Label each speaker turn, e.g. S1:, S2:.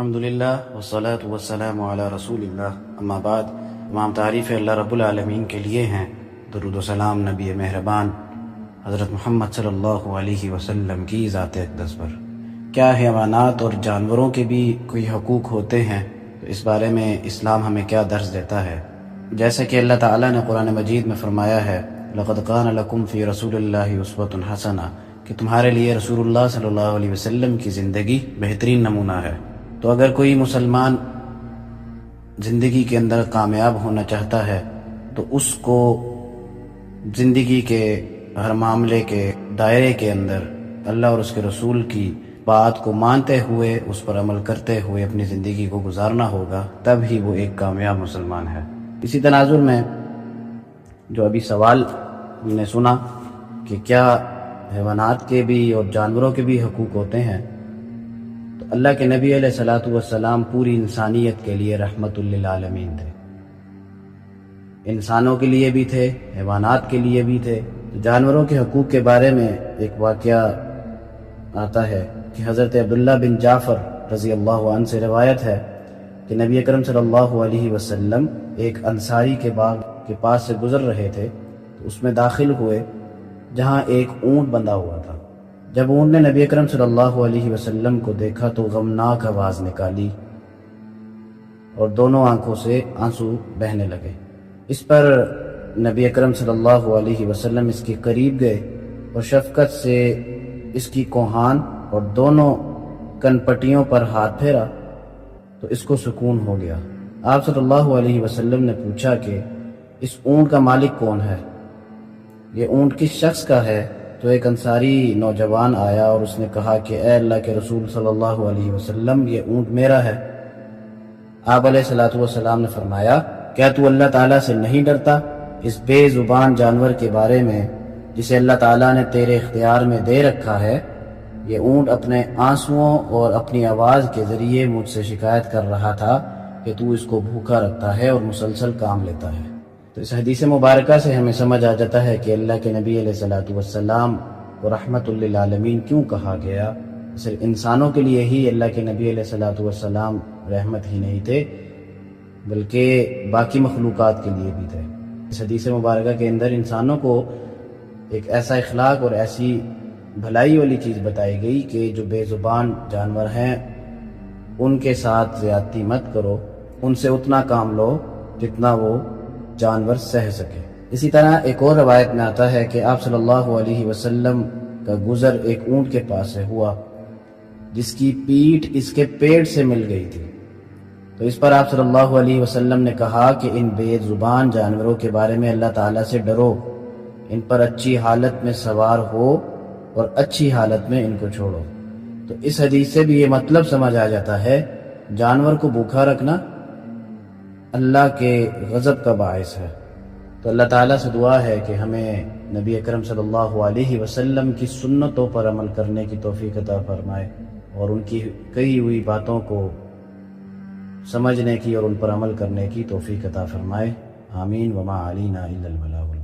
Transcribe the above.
S1: الحمدللہ والصلاة والسلام علی رسول اللہ، اما بعد۔ تمام تعریف اللہ رب العالمین کے لیے ہیں۔ درود و سلام نبی مہربان حضرت محمد صلی اللہ علیہ وسلم کی ذات اقدس پر۔ کیا حیوانات اور جانوروں کے بھی کوئی حقوق ہوتے ہیں؟ تو اس بارے میں اسلام ہمیں کیا درس دیتا ہے؟ جیسے کہ اللہ تعالیٰ نے قرآن مجید میں فرمایا ہے، لَقَدْ كَانَ لَكُمْ فِي رَسُولِ اللَّهِ أُسْوَةٌ حَسَنَةٌ، کہ تمہارے لیے رسول اللہ صلی اللہ علیہ وسلم کی زندگی بہترین نمونہ ہے۔ تو اگر کوئی مسلمان زندگی کے اندر کامیاب ہونا چاہتا ہے تو اس کو زندگی کے ہر معاملے کے دائرے کے اندر اللہ اور اس کے رسول کی بات کو مانتے ہوئے، اس پر عمل کرتے ہوئے اپنی زندگی کو گزارنا ہوگا، تب ہی وہ ایک کامیاب مسلمان ہے۔ اسی تناظر میں جو ابھی سوال ہم نے سنا کہ کیا حیوانات کے بھی اور جانوروں کے بھی حقوق ہوتے ہیں، تو اللہ کے نبی علیہ الصلوۃ والسلام پوری انسانیت کے لیے رحمت للعالمین تھے۔ انسانوں کے لیے بھی تھے، حیوانات کے لیے بھی تھے۔ جانوروں کے حقوق کے بارے میں ایک واقعہ آتا ہے کہ حضرت عبداللہ بن جعفر رضی اللہ عنہ سے روایت ہے کہ نبی اکرم صلی اللہ علیہ وسلم ایک انصاری کے باغ کے پاس سے گزر رہے تھے، تو اس میں داخل ہوئے جہاں ایک اونٹ بندھا ہوا تھا۔ جب اونٹ نے نبی اکرم صلی اللہ علیہ وسلم کو دیکھا تو غمناک آواز نکالی اور دونوں آنکھوں سے آنسو بہنے لگے۔ اس پر نبی اکرم صلی اللہ علیہ وسلم اس کے قریب گئے اور شفقت سے اس کی کوہان اور دونوں کن پٹیوں پر ہاتھ پھیرا تو اس کو سکون ہو گیا۔ آپ صلی اللہ علیہ وسلم نے پوچھا کہ اس اونٹ کا مالک کون ہے؟ یہ اونٹ کس شخص کا ہے؟ تو ایک انصاری نوجوان آیا اور اس نے کہا کہ اے اللہ کے رسول صلی اللہ علیہ وسلم، یہ اونٹ میرا ہے۔ آپ علیہ الصلوۃ والسلام نے فرمایا، کیا تو اللہ تعالیٰ سے نہیں ڈرتا اس بے زبان جانور کے بارے میں جسے اللہ تعالیٰ نے تیرے اختیار میں دے رکھا ہے؟ یہ اونٹ اپنے آنسوؤں اور اپنی آواز کے ذریعے مجھ سے شکایت کر رہا تھا کہ تو اس کو بھوکا رکھتا ہے اور مسلسل کام لیتا ہے۔ تو اس حدیث مبارکہ سے ہمیں سمجھ آ جاتا ہے کہ اللہ کے نبی علیہ الصلوۃ والسلام کو رحمت للعالمین کیوں کہا گیا۔ صرف انسانوں کے لیے ہی اللہ کے نبی علیہ الصلوۃ والسلام رحمت ہی نہیں تھے، بلکہ باقی مخلوقات کے لیے بھی تھے۔ اس حدیث مبارکہ کے اندر انسانوں کو ایک ایسا اخلاق اور ایسی بھلائی والی چیز بتائی گئی کہ جو بے زبان جانور ہیں ان کے ساتھ زیادتی مت کرو، ان سے اتنا کام لو جتنا وہ جانور سہ سکے۔ اسی طرح ایک اور روایت میں آتا ہے کہ آپ صلی اللہ علیہ وسلم کا گزر ایک اونٹ کے پاس سے ہوا جس کی پیٹھ اس کے پیٹ سے مل گئی تھی۔ تو اس پر آپ صلی اللہ علیہ وسلم نے کہا کہ ان بے زبان جانوروں کے بارے میں اللہ تعالیٰ سے ڈرو، ان پر اچھی حالت میں سوار ہو اور اچھی حالت میں ان کو چھوڑو۔ تو اس حدیث سے بھی یہ مطلب سمجھ آ جاتا ہے، جانور کو بھوکا رکھنا اللہ کے غضب کا باعث ہے۔ تو اللہ تعالیٰ سے دعا ہے کہ ہمیں نبی اکرم صلی اللہ علیہ وسلم کی سنتوں پر عمل کرنے کی توفیق عطا فرمائے اور ان کی کہی ہوئی باتوں کو سمجھنے کی اور ان پر عمل کرنے کی توفیق عطا فرمائے۔ آمین۔ وما علینا الا البلاغ۔